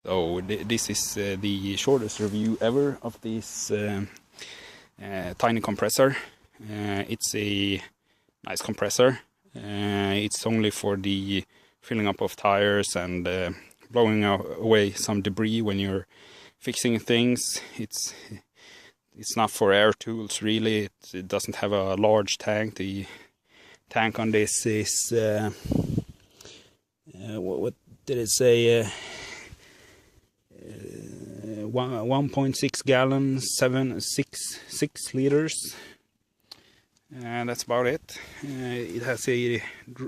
So this is the shortest review ever of this tiny compressor. It's a nice compressor. It's only for the filling up of tires and blowing away some debris when you're fixing things. It's not for air tools really. It doesn't have a large tank. The tank on this is what did it say? 1.6 gallons, 6 liters. And that's about it. It has a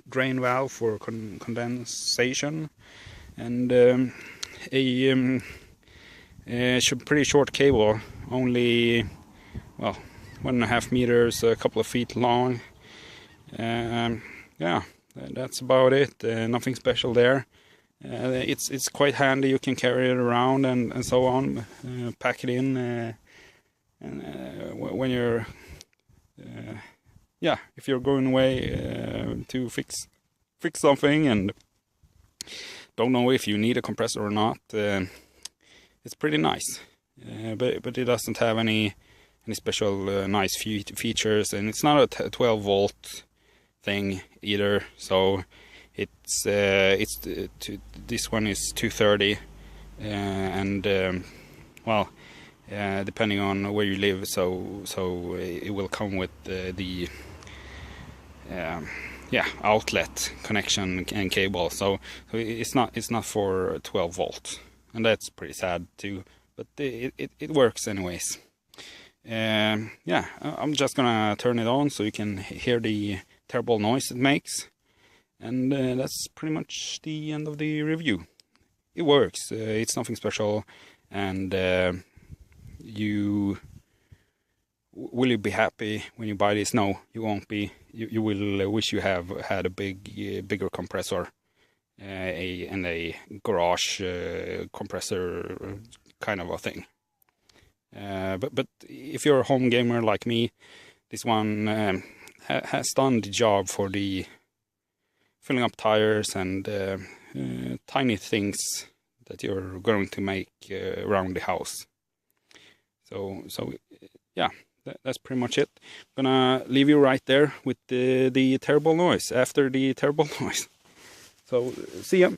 drain valve for condensation and a pretty short cable, only, well, 1.5 meters, a couple of feet long. Yeah, that's about it. Nothing special there. It's quite handy. You can carry it around and so on. Pack it in and when you're yeah, if you're going away to fix something and don't know if you need a compressor or not, it's pretty nice. But it doesn't have any special nice features, and it's not a 12 volt thing either. So this one is 230, and well, depending on where you live, so it will come with the yeah, outlet connection and cable. So it's not for 12 volt, and that's pretty sad too. But it works anyways. Yeah, I'm just gonna turn it on so you can hear the terrible noise it makes. And that's pretty much the end of the review. It works. It's nothing special. And will you be happy when you buy this? No, you won't be. You will wish you have had a bigger compressor, and a garage compressor kind of a thing. But if you're a home gamer like me, this one has done the job for the filling up tires and tiny things that you're going to make around the house. So yeah, that's pretty much it. I'm gonna leave you right there with the terrible noise after the terrible noise. So see ya.